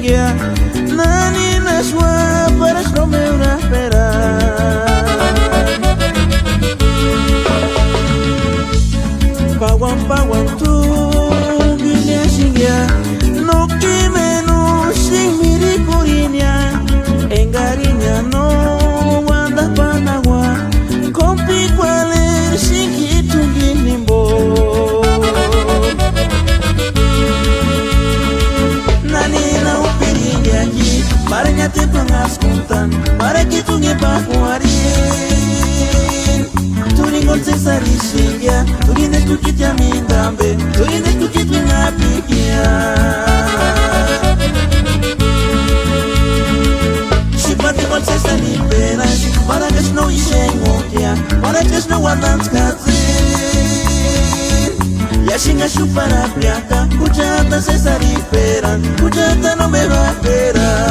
xinguear. Nani na sua para o meu na esperar. Pauan tu vinha xinguear. No que menos sem miricurinia. Engarinha no anda panagua. Com piqualer xinguito guinimbo. Para que te pongas contan, para que tu me paguarín. Tu ninguém se sabe xingar, tu ninguém tu que te amin tambe, tu ninguém tu que tu na piquia. Se pode você se libera, para que não enxerga, para que não andam descansar. E a xinga chupara priaca, cujata se sarifera, cujata não me vai esperar.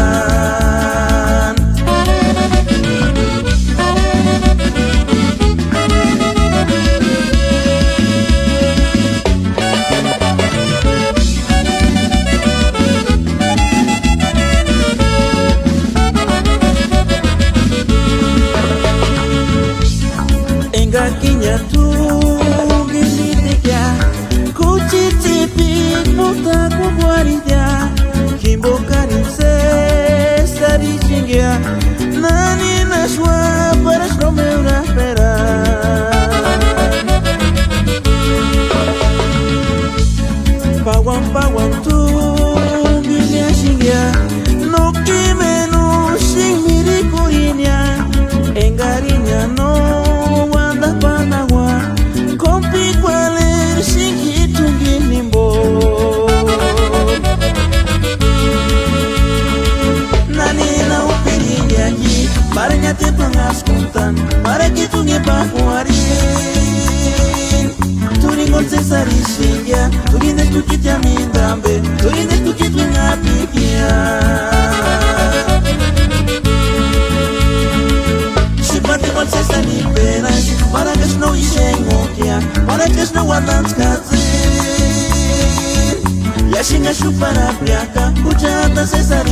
Engaquinha tu Nani na sua para o meu na esperar. Pauan tu vinha xinguear. No que menos sem miricurinia. Engarinha no anda panagua. Com piqualer xinguito guinimbo. Para que te pongas contan, para que tu me paguarín. Tu ninguém se sabe xingar, tu ninguém tu que te amin tambe, tu ninguém tu que tu na piquia. Se pode você se libera, para que não enxerga, para que não andam descansar. E a xinga chupara priaca, cujata se sabe